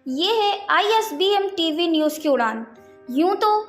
ये है ISBM TV news की उड़ान। यूं तो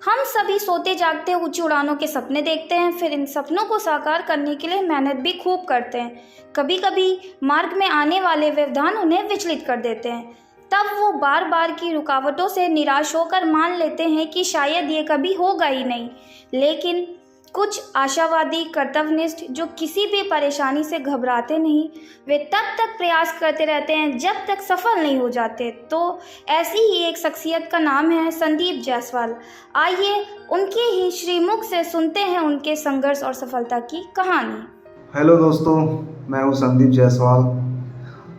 हम सभी सोते जागते ऊंची उड़ानों के सपने देखते हैं, फिर इन सपनों को साकार करने के लिए मेहनत भी खूब करते हैं। कभी कभी मार्ग में आने वाले व्यवधान उन्हें विचलित कर देते हैं। तब वो बार बार की रुकावटों से निराश होकर मान लेते हैं कि शायद ये कभी होगा ही नहीं। लेकिन कुछ आशावादी कर्तव्यनिष्ठ जो किसी भी परेशानी से घबराते नहीं, वे तब तक प्रयास करते रहते हैं जब तक सफल नहीं हो जाते। तो ऐसी ही एक शख्सियत का नाम है संदीप जायसवाल। आइए उनके ही श्रीमुख से सुनते हैं उनके संघर्ष और सफलता की कहानी। हेलो दोस्तों, मैं हूं संदीप जायसवाल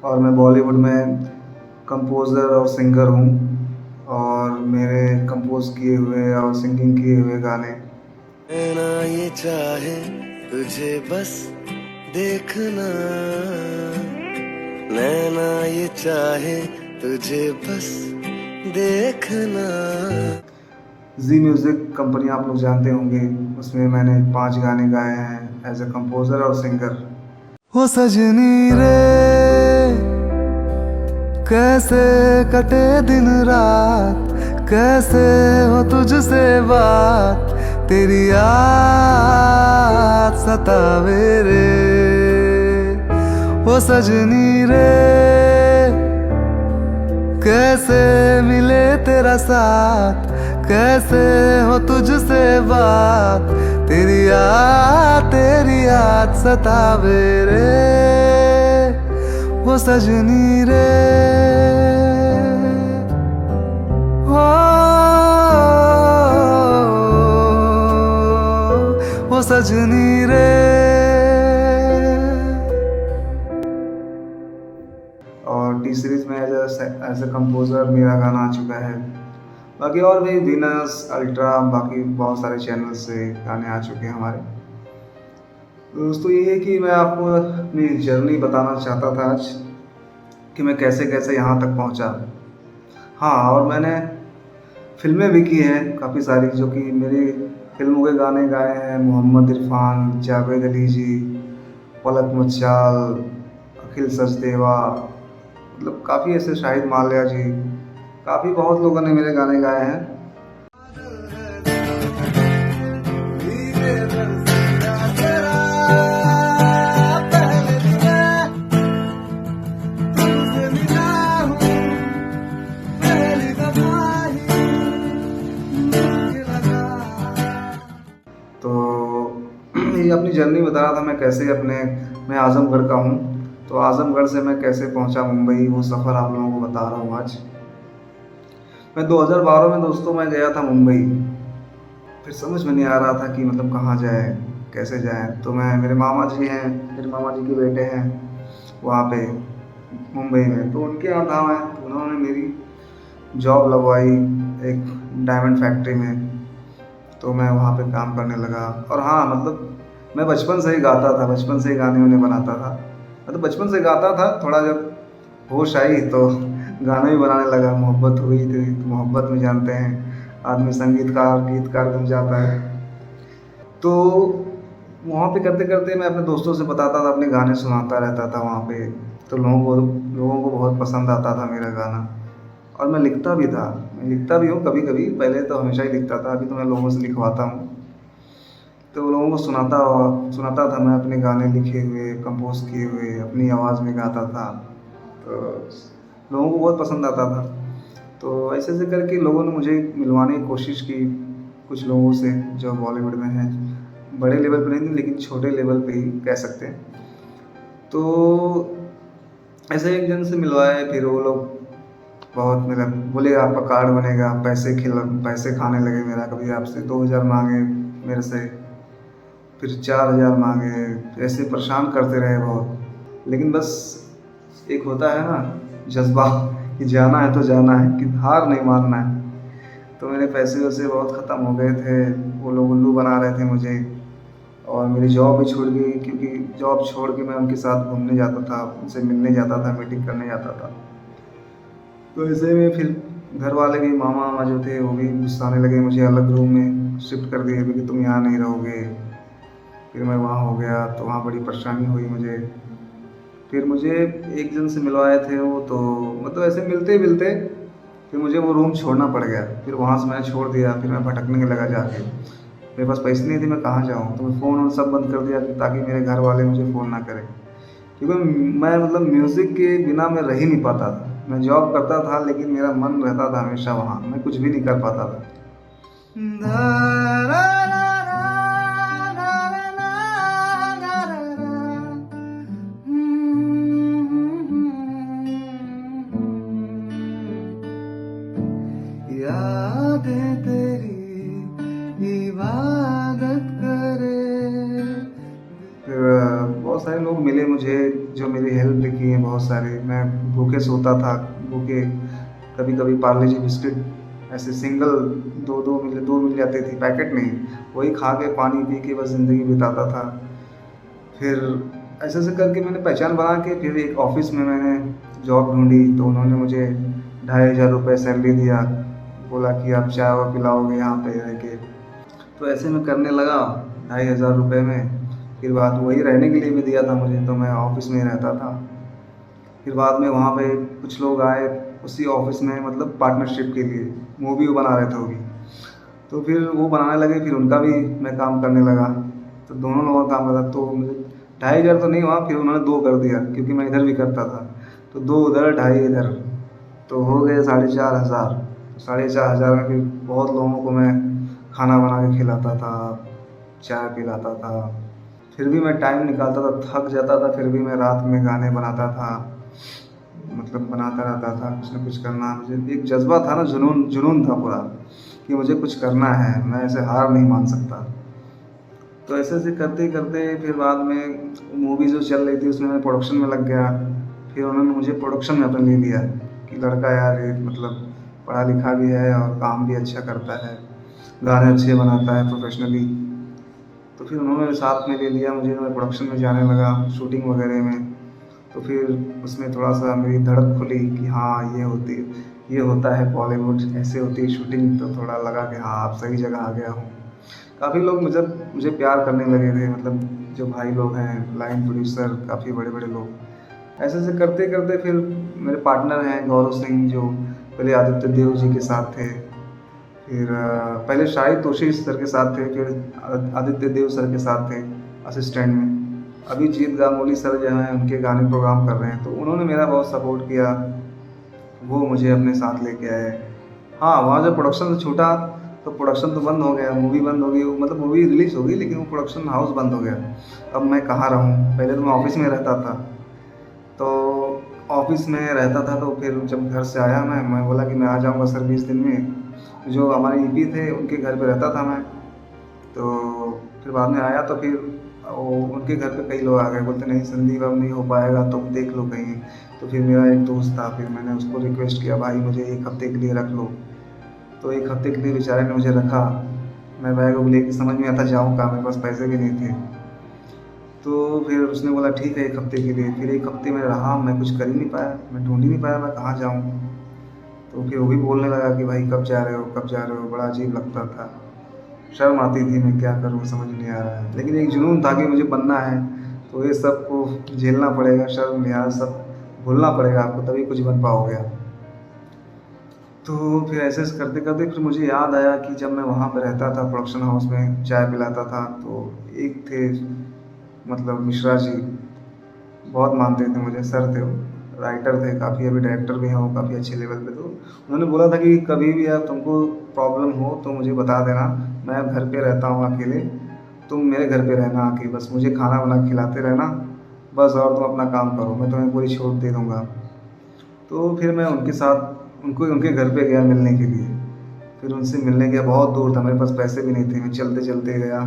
और मैं बॉलीवुड में कंपोज़र और सिंगर हूं। और मेरे कंपोज किए हुए और सिंगिंग किए हुए गाने ना ये चाहे तुझे बस देखना, नैना ये चाहे तुझे बस देखना। जी म्यूज़िक कंपनी आप लोग जानते होंगे, उसमें मैंने 5 गाने गाए हैं एज ए कंपोज़र और सिंगर। हो सजनी रे कैसे कटे दिन रात, कैसे हो तुझसे बात, तेरी याद सतावे रे। हो सजनी रे कैसे मिले तेरा साथ, कैसे हो तुझसे बात, तेरी याद सतावे रे। वो सजनी रे वो सजनी रे। और टी सीरीज़ में एज ए कंपोज़र मेरा गाना आ चुका है। बाकी और भी वीनस, अल्ट्रा, बाकी बहुत सारे चैनल से गाने आ चुके हैं हमारे। दोस्तों ये है कि मैं आपको अपनी जर्नी बताना चाहता था आज कि मैं कैसे कैसे यहाँ तक पहुँचा। हाँ, और मैंने फिल्में भी की हैं काफ़ी सारी, जो कि मेरी फिल्मों के गाने गाए हैं मोहम्मद इरफान, जावेद अली जी, पलक मुच्छाल, अखिल सचदेवा, मतलब काफ़ी ऐसे, शाहिद माल्या जी, काफ़ी बहुत लोगों ने मेरे गाने गाए हैं। तो ये अपनी जर्नी बता रहा था मैं कैसे मैं आज़मगढ़ का हूँ, तो आज़मगढ़ से मैं कैसे पहुँचा मुंबई, वो सफ़र आप लोगों को बता रहा हूँ आज। मैं 2012 में दोस्तों मैं गया था मुंबई। फिर समझ में नहीं आ रहा था कि मतलब कहाँ जाए, कैसे जाए। तो मेरे मामा जी हैं, मेरे मामा जी के बेटे हैं वहाँ पे मुंबई में, तो उनके यहाँ था मैं। तो उन्होंने मेरी जॉब लगवाई एक डायमंड फैक्ट्री में, तो मैं वहाँ पे काम करने लगा। और हाँ, मतलब मैं बचपन से ही गाता था, बचपन से ही गाने वाने बनाता था। मतलब बचपन से गाता था, थोड़ा जब होश आई तो गाने भी बनाने लगा। मोहब्बत हुई थी, तो मोहब्बत में जानते हैं आदमी संगीतकार गीतकार बन जाता है। तो वहाँ पे करते करते मैं अपने दोस्तों से बताता था, अपने गाने सुनाता रहता था वहाँ पे। तो लोगों को बहुत पसंद आता था मेरा गाना। और मैं लिखता भी था, मैं लिखता भी हूँ कभी कभी, पहले तो हमेशा ही लिखता था, अभी तो मैं लोगों से लिखवाता हूँ। तो लोगों को सुनाता था मैं अपने गाने लिखे हुए, कंपोज किए हुए, अपनी आवाज़ में गाता था। तो लोगों को बहुत पसंद आता था। तो ऐसे ऐसे करके लोगों ने मुझे मिलवाने की कोशिश की कुछ लोगों से जो बॉलीवुड में हैं, बड़े लेवल पर नहीं लेकिन छोटे लेवल पे ही कह सकते हैं। तो ऐसे एक जन से मिलवाए, फिर वो लोग बहुत मेरा बोले आपका कार्ड बनेगा, पैसे खाने लगे मेरा। कभी आपसे 2000 मांगे मेरे से, फिर 4000 मांगे, ऐसे परेशान करते रहे बहुत। लेकिन बस एक होता है ना जज्बा कि जाना है तो जाना है, कि हार नहीं मानना है। तो मेरे पैसे वैसे बहुत ख़त्म हो गए थे, वो लोग उल्लू बना रहे थे मुझे। और मेरी जॉब भी छूट गई, क्योंकि जॉब छोड़ के मैं उनके साथ घूमने जाता था, उनसे मिलने जाता था, मीटिंग करने जाता था। तो ऐसे में फिर घर वाले भी, मामा जो थे वो भी गुस्साने लगे, मुझे अलग रूम में शिफ्ट कर दिए कि तुम यहाँ नहीं रहोगे। फिर मैं वहाँ हो गया, तो वहाँ बड़ी परेशानी हुई मुझे। फिर मुझे एक जन से मिलवाए थे वो, तो मतलब ऐसे मिलते मिलते फिर मुझे वो रूम छोड़ना पड़ गया। फिर वहाँ से मैंने छोड़ दिया, फिर मैं भटकने लगा जाके। मेरे पास पैसे नहीं थे, मैं कहाँ जाऊँ, तो मैं फ़ोन सब बंद कर दिया ताकि मेरे घर वाले मुझे फ़ोन ना करें। क्योंकि मैं मतलब म्यूज़िक के बिना मैं रह ही नहीं पाता था। मैं जॉब करता था लेकिन मेरा मन रहता था हमेशा वहाँ, मैं कुछ भी नहीं कर पाता था। यादें तेरी इबादत करे। फिर बहुत सारे लोग मिले मुझे जो मेरी हेल्प भी किए बहुत सारे। मैं भूखे सोता था, भूखे। कभी कभी पार्ले जी बिस्किट ऐसे सिंगल दो मिल जाती थी, पैकेट नहीं, वही खा के पानी पी के बस ज़िंदगी बिताता था। फिर ऐसे ऐसे करके मैंने पहचान बना के फिर एक ऑफिस में मैंने जॉब ढूंढी, तो उन्होंने मुझे 2,500 सैलरी दिया। बोला कि आप चाय वाय पिलाओगे यहाँ पे रह के। तो ऐसे मैं करने लगा 2,500 में। फिर बाद वही रहने के लिए भी दिया था मुझे, तो मैं ऑफिस में ही रहता था। फिर बाद में वहाँ पे कुछ लोग आए उसी ऑफिस में, मतलब पार्टनरशिप के लिए मूवी वो बना रहे थे वो भी। तो फिर वो बनाने लगे, फिर उनका भी मैं काम करने लगा। तो दोनों लोगों का काम लगा, तो मुझे 2,500 तो नहीं हुआ, फिर उन्होंने 2 कर दिया क्योंकि मैं इधर भी करता था। तो 2 उधर 2,500 इधर, तो हो गए 4,500। 4,500 में फिर बहुत लोगों को मैं खाना बना के खिलाता था, चाय पिलाता था। फिर भी मैं टाइम निकालता था, थक जाता था, फिर भी मैं रात में गाने बनाता था, मतलब बनाता रहता था। कुछ ना कुछ करना, मुझे एक जज्बा था ना, जुनून था पूरा कि मुझे कुछ करना है, मैं ऐसे हार नहीं मान सकता। तो ऐसे ऐसे करते करते फिर बाद में मूवी जो चल रही थी उसमें मैं प्रोडक्शन में लग गया। फिर उन्होंने मुझे प्रोडक्शन में अपने ले लिया कि लड़का यार ये मतलब पढ़ा लिखा भी है और काम भी अच्छा करता है, गाने अच्छे बनाता है प्रोफेशनली। तो फिर उन्होंने साथ में ले लिया मुझे, मैं प्रोडक्शन में जाने लगा शूटिंग वगैरह में। तो फिर उसमें थोड़ा सा मेरी धड़क खुली कि हाँ ये होता है बॉलीवुड, ऐसे होती है शूटिंग। तो थोड़ा लगा कि हाँ अब सही जगह आ गया हूँ। काफ़ी लोग मुझे प्यार करने लगे थे, मतलब जो भाई लोग हैं, लाइन प्रोड्यूसर, काफ़ी बड़े बड़े लोग। ऐसे ऐसे करते करते फिर मेरे पार्टनर हैं गौरव सिंह, जो पहले आदित्य देव जी के साथ थे, फिर पहले शाहिद तोशी सर के साथ थे, फिर आदित्य देव सर के साथ थे असिस्टेंट में। अभी जीत गांगुली सर जो हैं उनके गाने प्रोग्राम कर रहे हैं, तो उन्होंने मेरा बहुत सपोर्ट किया, वो मुझे अपने साथ लेके आए। हाँ, वहाँ जब प्रोडक्शन छूटा तो प्रोडक्शन तो बंद हो गया, मूवी बंद हो गई, मतलब मूवी रिलीज़ हो गई लेकिन वो प्रोडक्शन हाउस बंद हो गया। अब मैं कहाँ रहूँ, पहले तो मैं ऑफिस में रहता था। तो ऑफिस में रहता था, तो फिर जब घर से आया मैं बोला कि मैं आ जाऊँगा सर 20 दिन में। जो हमारे ईपी थे उनके घर पे रहता था मैं। तो फिर बाद में आया, तो फिर उनके घर पे कई लोग आ गए, बोलते नहीं संदीप अब नहीं हो पाएगा, तुम देख लो कहीं। तो फिर मेरा एक दोस्त था, फिर मैंने उसको रिक्वेस्ट किया, भाई मुझे 1 हफ्ते के लिए रख लो। तो 1 हफ्ते के लिए बेचारे ने मुझे रखा। मैं बैग वैग लेके समझ में आता जाऊँ कहाँ, मेरे पास पैसे भी नहीं थे। तो फिर उसने बोला ठीक है 1 हफ्ते के लिए। फिर 1 हफ्ते में रहा, मैं कुछ कर ही नहीं पाया, मैं ढूंढ ही नहीं पाया मैं कहाँ जाऊँ। तो फिर वो भी बोलने लगा कि भाई कब जा रहे हो, बड़ा अजीब लगता था, शर्म आती थी, मैं क्या करूँ समझ नहीं आ रहा है। लेकिन एक जुनून था कि मुझे बनना है, तो ये सब को झेलना पड़ेगा, शर्म लिहाज सब भूलना पड़ेगा आपको, तभी कुछ बन पाओगे आप। तो फिर ऐसे करते करते फिर मुझे याद आया कि जब मैं वहाँ पे रहता था प्रोडक्शन हाउस में चाय पिलाता था, तो एक थे मतलब मिश्रा जी, बहुत मानते थे मुझे, सर थे वो, राइटर थे काफ़ी, अभी डायरेक्टर भी हैं वो काफ़ी अच्छे लेवल पे। तो उन्होंने बोला था कि कभी भी आप तुमको प्रॉब्लम हो तो मुझे बता देना, मैं घर पे रहता हूँ अकेले, तुम मेरे घर पे रहना आके, बस मुझे खाना वाना खिलाते रहना बस, और तुम अपना काम करो, मैं तुम्हें पूरी छूट दे दूँगा। तो फिर मैं उनके साथ उनके घर पे गया मिलने के लिए। फिर उनसे मिलने गया, बहुत दूर था, मेरे पास पैसे भी नहीं थे, मैं चलते चलते गया।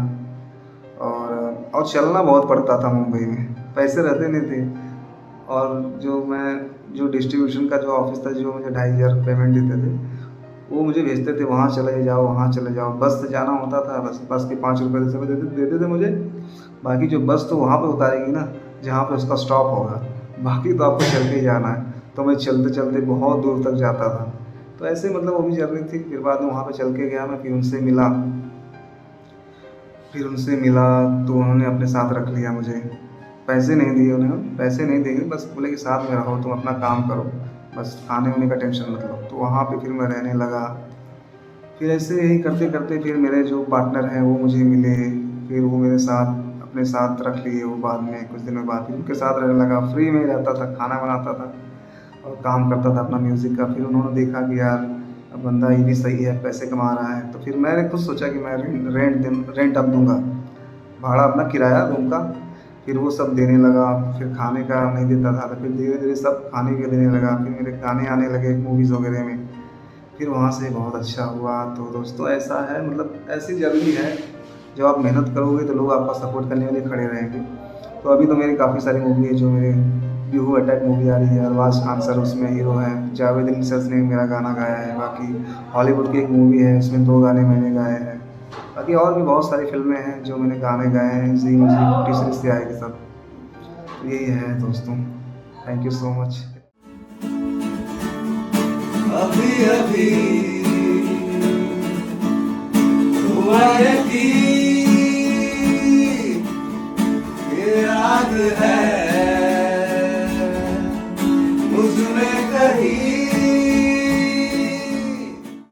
और चलना बहुत पड़ता था मुंबई में, पैसे रहते नहीं थे। और जो डिस्ट्रीब्यूशन का जो ऑफिस था, जो मुझे 2,500 पेमेंट देते थे, वो मुझे भेजते थे वहाँ चले जाओ। बस से जाना होता था, बस के 5 रुपये से देते थे मुझे। बाकी जो बस तो वहाँ पे उतारेगी ना जहाँ पे उसका स्टॉप होगा, बाकी तो आपको चल के ही जाना है। तो मैं चलते चलते बहुत दूर तक जाता था। तो ऐसे मतलब वो भी जर्नी थी। फिर बाद में वहाँ पे चल के गया मैं, फिर उनसे मिला तो उन्होंने अपने साथ रख लिया मुझे। पैसे नहीं दिए उन्हें, पैसे नहीं देंगे, बस बोले कि साथ में रहो, तुम अपना काम करो, बस खाने उने का टेंशन मत लो। तो वहाँ पे फिर मैं रहने लगा। फिर ऐसे ही करते करते फिर मेरे जो पार्टनर हैं वो मुझे मिले, फिर वो मेरे साथ अपने साथ रख लिए। वो बाद में कुछ दिनों बाद फिर उनके साथ रहने लगा, फ्री में ही रहता था, खाना बनाता था और काम करता था अपना म्यूज़िक का। फिर उन्होंने देखा कि यार अब बंदा ये भी सही है, पैसे कमा रहा है। तो फिर मैंने खुद सोचा कि मैं रेंट अब दूँगा, भाड़ा अपना किराया रूम का। फिर वो सब देने लगा, फिर खाने का नहीं देता था, तो फिर धीरे धीरे सब खाने के देने लगा। फिर मेरे गाने आने लगे मूवीज़ वगैरह में, फिर वहाँ से बहुत अच्छा हुआ। तो दोस्तों ऐसा है, मतलब ऐसी जर्नी है, जब आप मेहनत करोगे तो लोग आपका सपोर्ट करने के लिए खड़े रहेंगे। तो अभी तो मेरी काफ़ी सारी मूवी है, जो मेरे बिहू अटैक मूवी आ रही है, अरबाज खान सर उसमें हीरो हैं, जावेद अली सर ने मेरा गाना गाया है। बाकी हॉलीवुड की एक मूवी है, उसमें 2 गाने मैंने गाए हैं। बाकी और भी बहुत सारी फिल्में हैं जो मैंने गाने गाए हैं, जी म्यूजिक, टी सीरीज आए के सब। तो यही है दोस्तों, थैंक यू सो मच। अभी अभी हुआ यकीन, ये याद है मुझमें कहीं